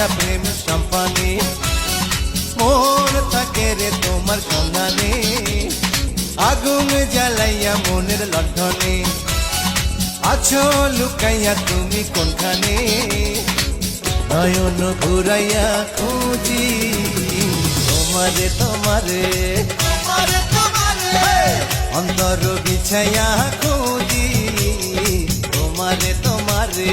মায়া প্রেম সম্পানে মন থাকে রে তোমার সন্ধানে আগুন জ্বালাইয়া মনের লণ্ঠনে আছো লুকাইয়া তুমি কোনখানে নয়ন ঘুরাইয়া খুঁজি তোমারে তোমারে অন্তর বিছাইয়া খুঁজি তোমারে তোমারে